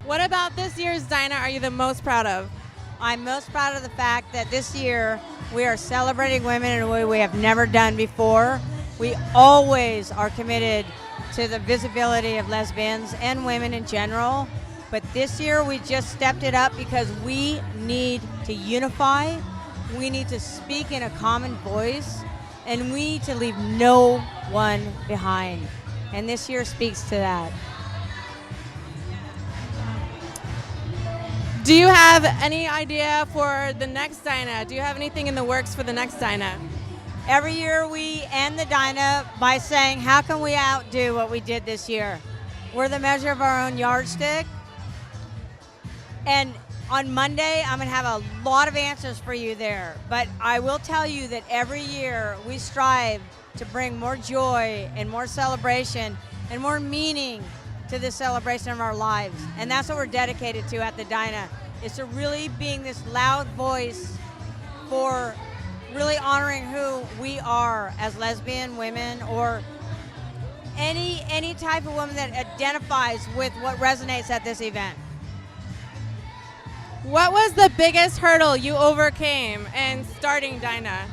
What about this year's Dinah are you the most proud of? I'm most proud of the fact that this year we are celebrating women in a way we have never done before. We always are committed to the visibility of lesbians and women in general, but this year we just stepped it up because we need to unify, we need to speak in a common voice, and we need to leave no one behind. And this year speaks to that. Do you have any idea for the next Dinah? Do you have anything in the works for the next Dinah? Every year we end the Dinah by saying, how can we outdo what we did this year? We're the measure of our own yardstick. And on Monday, I'm going to have a lot of answers for you there. But I will tell you that every year we strive to bring more joy and more celebration and more meaning to the celebration of our lives. And that's what we're dedicated to at the Dinah, is to really being this loud voice for really honoring who we are as lesbian women or any type of woman that identifies with what resonates at this event. What was the biggest hurdle you overcame in starting Dinah?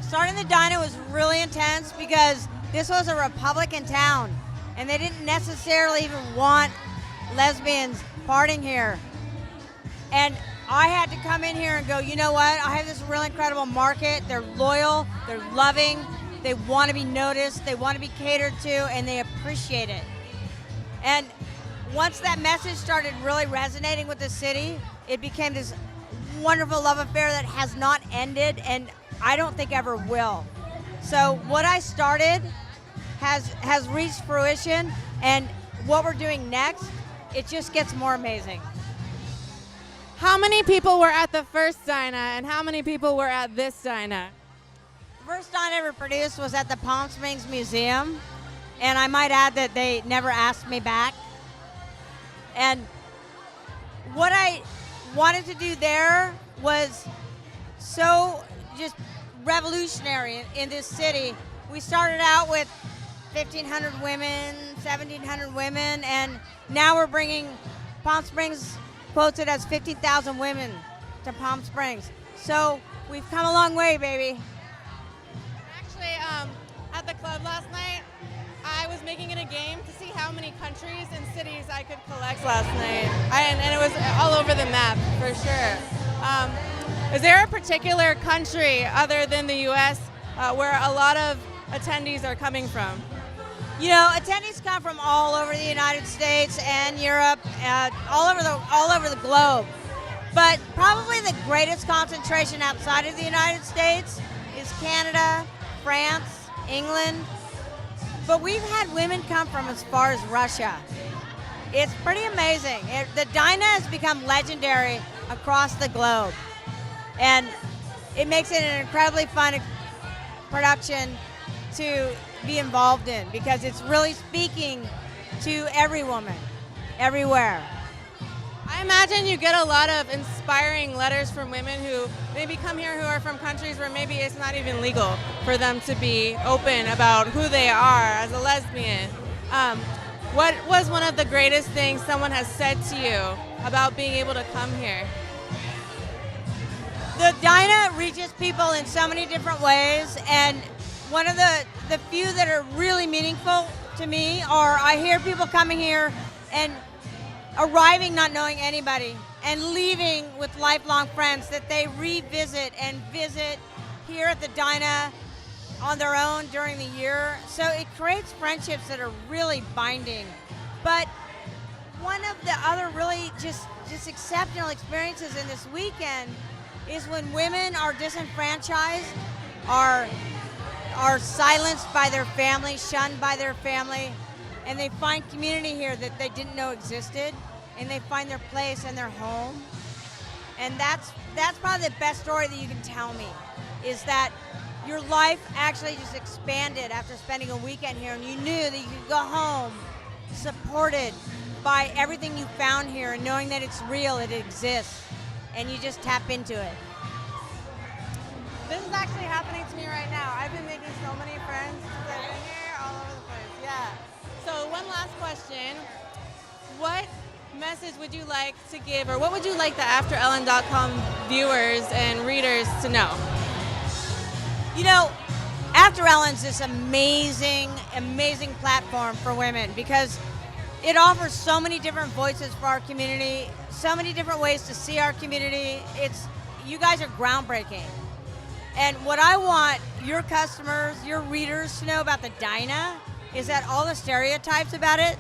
Starting the Dinah was really intense because this was a Republican town and they didn't necessarily even want lesbians partying here. And I had to come in here and go, you know what? I have this really incredible market. They're loyal, they're loving, they want to be noticed, they want to be catered to, and they appreciate it. And once that message started really resonating with the city, it became this wonderful love affair that has not ended, and I don't think ever will. So what I started has reached fruition, and what we're doing next, it just gets more amazing. How many people were at the first Dinah and how many people were at this Dinah? The first Dinah ever produced was at the Palm Springs Museum, and I might add that they never asked me back. And what I wanted to do there was so just revolutionary in this city. We started out with 1,500 women, 1,700 women, and now we're bringing Palm Springs, quoted as 50,000 women to Palm Springs. So we've come a long way, baby. Actually, at the club last night, I was making it a game to see how many countries and cities I could collect last night. And it was all over the map, for sure. Is there a particular country other than the U.S. Where a lot of attendees are coming from? You know, attendees come from all over the United States and Europe, all over the globe. But probably the greatest concentration outside of the United States is Canada, France, England. But we've had women come from as far as Russia. It's pretty amazing. The Dinah has become legendary across the globe. And it makes it an incredibly fun production to be involved in because it's really speaking to every woman, everywhere. I imagine you get a lot of inspiring letters from women who maybe come here who are from countries where maybe it's not even legal for them to be open about who they are as a lesbian. What was one of the greatest things someone has said to you about being able to come here? The Dinah reaches people in so many different ways, and one of the few that are really meaningful to me are I hear people coming here and arriving not knowing anybody and leaving with lifelong friends that they revisit and visit here at the Dinah on their own during the year. So it creates friendships that are really binding. But one of the other really just exceptional experiences in this weekend is when women are disenfranchised, are silenced by their family, shunned by their family, and they find community here that they didn't know existed, and they find their place and their home. And that's probably the best story that you can tell me, is that your life actually just expanded after spending a weekend here, and you knew that you could go home supported by everything you found here and knowing that it's real, it exists, and you just tap into it. This is actually happening to me right now. I've been making so many friends since I've been here all over the place. Yeah. So one last question. What message would you like to give, or what would you like the AfterEllen.com viewers and readers to know? You know, AfterEllen's this amazing, amazing platform for women because it offers so many different voices for our community, so many different ways to see our community. You guys are groundbreaking. And what I want your customers, your readers to know about the Dinah is that all the stereotypes about it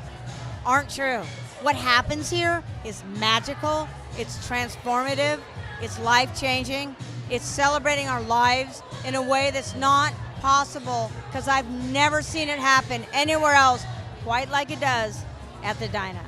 aren't true. What happens here is magical, it's transformative, it's life-changing, it's celebrating our lives in a way that's not possible because I've never seen it happen anywhere else quite like it does at the Dinah.